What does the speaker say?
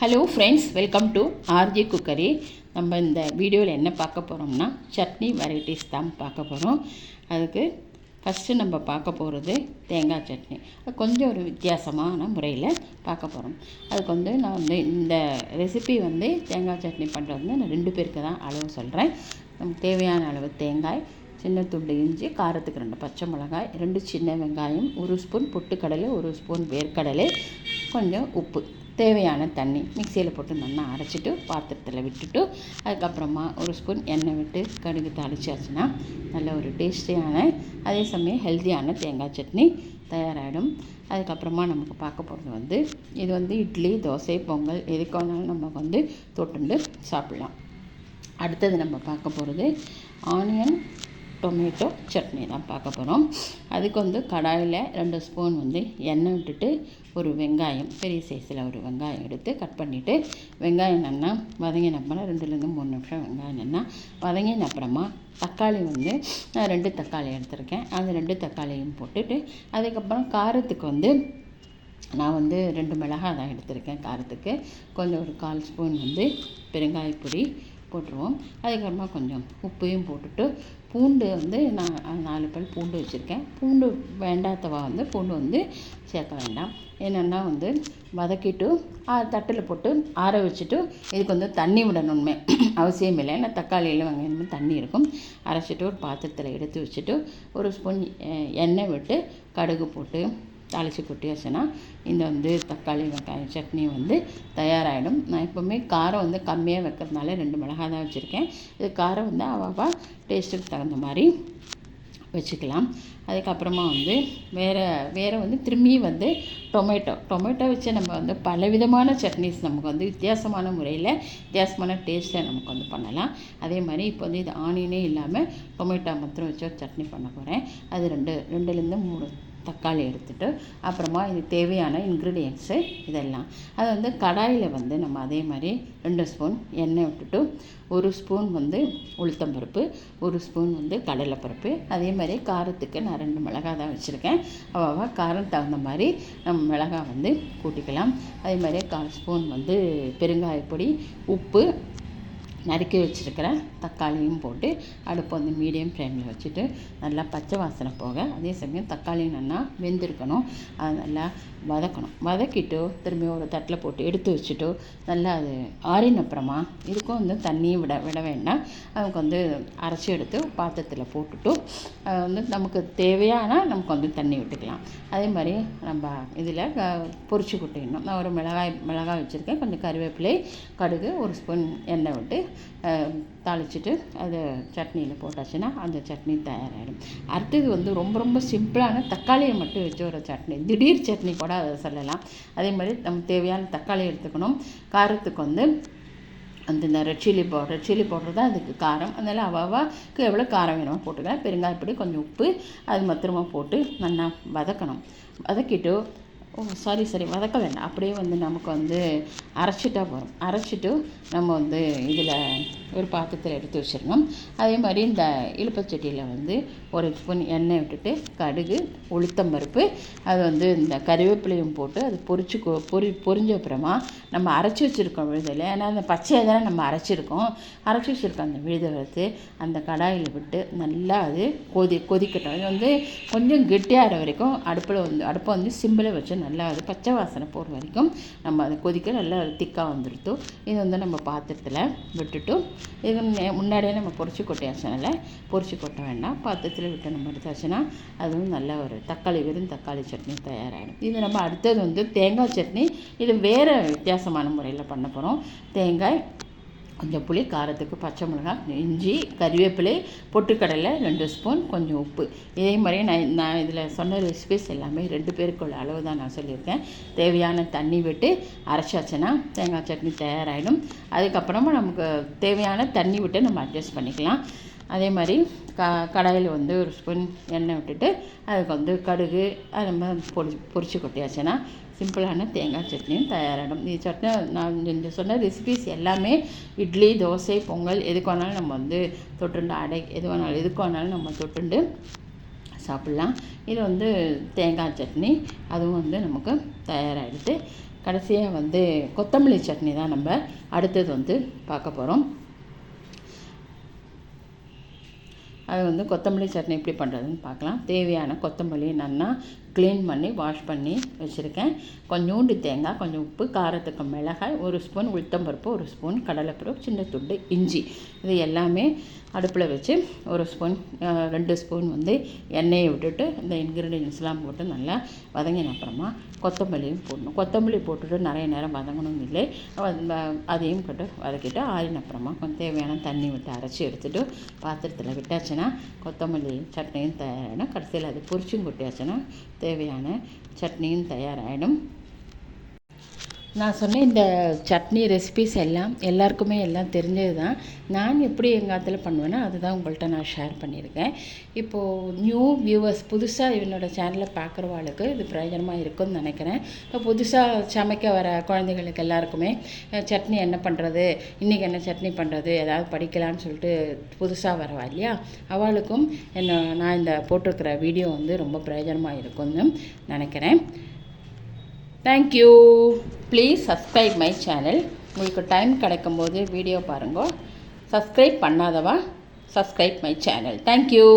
Hello friends, welcome to R G cookery. நம்ம இந்த வீடியோவில் என்ன பார்க்க போகிறோம்னா சட்னி வெரைட்டிஸ் தான் பார்க்க போகிறோம். அதுக்கு ஃபஸ்ட்டு நம்ம பார்க்க போகிறது தேங்காய் சட்னி. அது கொஞ்சம் ஒரு வித்தியாசமான முறையில் பார்க்க போகிறோம். அதுக்கு நான் இந்த ரெசிபி தேங்காய் சட்னி பண்ணுறது நான் 2 பேருக்கு தான் அளவு சொல்கிறேன். நமக்கு தேவையான அளவு தேங்காய், சின்ன துண்டு இஞ்சி, காரத்துக்கு 2 பச்சை மிளகாய், 2 சின்ன வெங்காயம், 1 ஸ்பூன் பொட்டுக்கடலை, 1 ஸ்பூன் வேர்க்கடலை, கொஞ்சம் உப்பு, தேவையான தண்ணி. மிக்சியில் போட்டு நல்லா அரைச்சிட்டு பாத்திரத்தில் விட்டுட்டு அதுக்கப்புறமா 1 ஸ்பூன் எண்ணெய் விட்டு கடுகு தாளிச்சாச்சுன்னா நல்ல ஒரு டேஸ்டியான, அதே சமயம் ஹெல்த்தியான தேங்காய் சட்னி தயாராகிடும். அதுக்கப்புறமா நமக்கு பார்க்க போகிறது இது இட்லி, தோசை, பொங்கல் எதுக்கு வேணாலும் நம்ம தொட்டுண்டு சாப்பிட்லாம். அடுத்தது நம்ம பார்க்க போகிறது ஆனியன் டொமேட்டோ சட்னி தான் பார்க்க போகிறோம். அதுக்கு கடாயில் 2 ஸ்பூன் எண்ணெய் விட்டுட்டு ஒரு வெங்காயம், பெரிய சைஸில் ஒரு வெங்காயம் எடுத்து கட் பண்ணிவிட்டு, வெங்காயம் நல்லா வதங்கினப்புறம் 2லேருந்து 3 நிமிஷம் வெங்காயம் நல்லா வதங்கின அப்புறமா தக்காளி நான் 2 தக்காளி எடுத்திருக்கேன். அந்த 2 தக்காளியும் போட்டுட்டு அதுக்கப்புறம் காரத்துக்கு நான் 2 மிளகாய் தான் எடுத்திருக்கேன். காரத்துக்கு கொஞ்சம் ஒரு 1/4 ஸ்பூன் பெருங்காயப்பொடி போட்டுருவோம். அதுக்கப்புறமா கொஞ்சம் உப்பையும் போட்டுட்டு பூண்டு நான் 4 பல் பூண்டு வச்சுருக்கேன். பூண்டு வேண்டாதவா பூண்டு சேர்க்க வேண்டாம். என்னென்னா வதக்கிட்டு தட்டில் போட்டு ஆற வச்சுட்டு இதுக்கு தண்ணி விடணுமே அவசியம் இல்லை. ஏன்னா தக்காளியில் வெங்காயம் தண்ணி இருக்கும். அரைச்சிட்டு ஒரு பாத்திரத்தில் எடுத்து வச்சுட்டு 1 ஸ்பூன் எண்ணெய் விட்டு கடுகு போட்டு தாளித்து கொட்டியாச்சுன்னா இந்த தக்காளி வெங்காயம் சட்னி தயாராகிடும். நான் எப்போவுமே காரம் கம்மியாக வைக்கிறதுனால 2 மிளகாய் தான் வச்சுருக்கேன். இது காரம் அவ்வளவா டேஸ்ட்டுக்கு தகுந்த மாதிரி வச்சுக்கலாம். அதுக்கப்புறமா வேறு திரும்பி டொமேட்டோ வச்சு நம்ம பலவிதமான சட்னிஸ் நமக்கு வித்தியாசமான முறையில் வித்தியாசமான டேஸ்ட்டில் நமக்கு பண்ணலாம். அதே மாதிரி இப்போ இது ஆனியனே இல்லாமல் டொமேட்டோ மாத்திரம் வச்சு ஒரு சட்னி பண்ண போகிறேன். அது 2லேருந்து 3 தக்காளி எடுத்துகிட்டு அப்புறமா இது தேவையான இன்க்ரீடியன்ட்ஸு இதெல்லாம் அது கடாயில் நம்ம அதே மாதிரி 2 ஸ்பூன் எண்ணெய் விட்டுட்டு 1 ஸ்பூன் உளுத்தம்பருப்பு, 1 ஸ்பூன் கடலைப்பருப்பு, அதே மாதிரி காரத்துக்கு நான் 2 மிளகாய் தான் வச்சுருக்கேன். அவ்வளவா காரம் தகுந்த மாதிரி நம்ம மிளகாய் கூட்டிக்கலாம். அதே மாதிரி 1/4 ஸ்பூன் பெருங்காயப்பொடி, உப்பு, நறுக்கி வச்சுருக்கிற தக்காளியும் போட்டு அடுப்பு மீடியம் ஃப்ளேமில் வச்சுட்டு நல்லா பச்சை வாசனை போக, அதே சமயம் தக்காளி நல்லா வெந்திருக்கணும். அது நல்லா வதக்கிட்டு திரும்பி ஒரு தட்டில் போட்டு எடுத்து வச்சுட்டு நல்லா அது ஆறின அப்புறமா இதுக்கும் தண்ணியும் விட வேண்டாம். அதுக்கு அரைச்சி எடுத்து பாத்திரத்தில் போட்டுட்டு நமக்கு தேவையான நமக்கு தண்ணி விட்டுக்கலாம். அதே மாதிரி நம்ம இதில் பொரிச்சு கொட்டிடணும். நான் ஒரு மிளகாய் வச்சுருக்கேன். கொஞ்சம் கருவேப்பிலை, கடுகு, 1 ஸ்பூன் எண்ணெய் விட்டு தாளிச்சிட்டு அதை சட்னியில் போட்டாச்சுன்னா அந்த சட்னி தயாராகிடும். அடுத்தது ரொம்ப ரொம்ப சிம்பிளான தக்காளியை மட்டும் வச்சு ஒரு சட்னி, திடீர் சட்னி கூட அதை சொல்லலாம். அதே மாதிரி நம்ம தேவையான தக்காளி எடுத்துக்கணும். காரத்துக்கு இந்த ரெட் சில்லி பவுடர் தான் அதுக்கு காரம். அதனால் அவாவுக்கு எவ்வளோ காரம் வேணுமோ போட்டுக்கலாம். பெருங்காயப்பொடி, கொஞ்சம் உப்பு, அது மாத்திரமா போட்டு நல்லா வதக்கிட்டு சாரி வதக்க வேண்டாம். அப்படியே நமக்கு அரைச்சிட்டா போகிறோம். அரைச்சிட்டு நம்ம இதில் ஒரு பாத்திரத்தில் எடுத்து வச்சிடணும். அதே மாதிரி இந்த இலுப்பச்சட்டியில் 1 ஸ்பூன் எண்ணெய் விட்டுட்டு கடுகு, உளுத்தம்பருப்பு, அது இந்த கருவேப்பிலையும் போட்டு அது பொரிஞ்ச அப்புறமா நம்ம அரைச்சி வச்சுருக்கோம் விழுதில். ஏன்னா அந்த பச்சையை தானே நம்ம அரைச்சி வச்சுருக்கோம். அந்த விழுதை வறுத்து அந்த கடாயில் விட்டு நல்லா அது கொதிக்கட்டும். இது கொஞ்சம் கெட்டியாகிற வரைக்கும் அடுப்பை சிம்பிளை வச்சு நல்லா அது பச்சை வாசனை போகிற வரைக்கும் நம்ம அதை கொதிக்க நல்லா திக்காக வந்துடுத்து. இது நம்ம பாத்திரத்தில் விட்டுட்டு இது முன்னாடியே நம்ம பொரிச்சு கொட்டியாச்சுனால பொரிச்சு கொட்ட வேண்டாம். பாத்திரத்தில் விட்டு நம்ம எடுத்தாச்சுன்னா அதுவும் நல்ல ஒரு வெறும் தக்காளி சட்னி தயாராகிடும். இது நம்ம அடுத்தது தேங்காய் சட்னி. இது வேறு வித்தியாசமான முறையில் பண்ண போகிறோம். தேங்காய், கொஞ்சம் புளி, காரத்துக்கு பச்சை மிளகாய், இஞ்சி, கறிவேப்பிலை, பொட்டுக்கடலை 2 ஸ்பூன், கொஞ்சம் உப்பு. இதே மாதிரி நான் இதில் சொன்ன ரெசிபிஸ் எல்லாமே 2 பேருக்குள்ள அளவு தான் நான் சொல்லியிருக்கேன். தேவையான தண்ணி விட்டு அரைச்சாச்சுன்னா தேங்காய் சட்னி தயாராகிடும். அதுக்கப்புறமா நமக்கு தேவையான தண்ணி விட்டு நம்ம அட்ஜஸ்ட் பண்ணிக்கலாம். அதே மாதிரி கடாயில் 1 ஸ்பூன் எண்ணெய் விட்டுட்டு அதுக்கு கடுகு அது மாதிரி பொரிச்சு கொட்டியாச்சுன்னா சிம்பிளான தேங்காய் சட்னியும் தயாராகிடும். இந்த சட்னி நான் இந்த சொன்ன ரெசிபிஸ் எல்லாமே இட்லி, தோசை, பொங்கல் எதுக்கு வேணாலும் நம்ம தொட்டுண்டு அடை எதுக்கு வேணாலும் நம்ம தொட்டுண்டு சாப்பிட்லாம். இது தேங்காய் சட்னி அதுவும் நமக்கு தயாராகிடுது. கடைசியாக வந்து கொத்தமல்லி சட்னி தான் நம்ம அடுத்தது வந்து பார்க்க போகிறோம். அது வந்து கொத்தமல்லி சட்னி எப்படி பண்ணுறதுன்னு பார்க்கலாம். தேவையான கொத்தமல்லி நல்லா க்ளீன் பண்ணி வாஷ் பண்ணி வச்சுருக்கேன். கொஞ்சோண்டு தேங்காய், கொஞ்சம் உப்பு, காரத்துக்கு மிளகாய், 1 ஸ்பூன் உளுத்தம்பருப்பு, 1 ஸ்பூன் கடலைப்பருப்பு, சின்ன துண்டு இஞ்சி, இது எல்லாமே அடுப்பில் வச்சு 1 ஸ்பூன் 2 ஸ்பூன் வந்து எண்ணெயை விட்டுட்டு இந்த இன்க்ரீடியன்ஸ்லாம் போட்டு நல்லா வதங்கின அப்புறமா கொத்தமல்லியும் போடணும். கொத்தமல்லி போட்டுட்டு நிறைய நேரம் வதங்கணும் இல்லை, அதையும் போட்டு வதக்கிட்டு ஆறின அப்புறமா கொஞ்சம் தேவையான தண்ணி விட்டு அரைச்சி எடுத்துகிட்டு பாத்திரத்தில் விட்டாச்சுன்னா கொத்தமல்லி சட்னியும் தயாராகிடும். கடைசியில் அது பொரிச்சும் கொட்டியாச்சுன்னா தேவையான சட்னியும் தயாராகிடும். நான் சொன்ன இந்த சட்னி ரெசிபிஸ் எல்லாம் எல்லாருக்குமே எல்லாம் தெரிஞ்சது தான். நான் எப்படி எங்கள் ஆத்துல பண்ணுவேன்னா அதுதான் உங்கள்கிட்ட நான் ஷேர் பண்ணியிருக்கேன். இப்போது நியூ வியூவர்ஸ், புதுசாக என்னோடய சேனலை பார்க்குறவாளுக்கு இது பிரயோஜனமாக இருக்குன்னு நினைக்கிறேன். இப்போ புதுசாக சமைக்க வர குழந்தைகளுக்கு எல்லாருக்குமே சட்னி என்ன பண்ணுறது, இன்றைக்கி என்ன சட்னி பண்ணுறது, ஏதாவது படிக்கலான்னு சொல்லிட்டு புதுசாக வரவா இல்லையா, அவளுக்கும் நான் இந்த போட்டிருக்கிற வீடியோ வந்து ரொம்ப பிரயோஜனமாக இருக்குன்னு நினைக்கிறேன். Thank you. Please subscribe my channel. உங்களுக்கு டைம் கிடைக்கும்போது வீடியோ பாருங்க. சப்ஸ்கிரைப் பண்ணாதவா சப்ஸ்கிரைப் மை சேனல். தேங்க்யூ.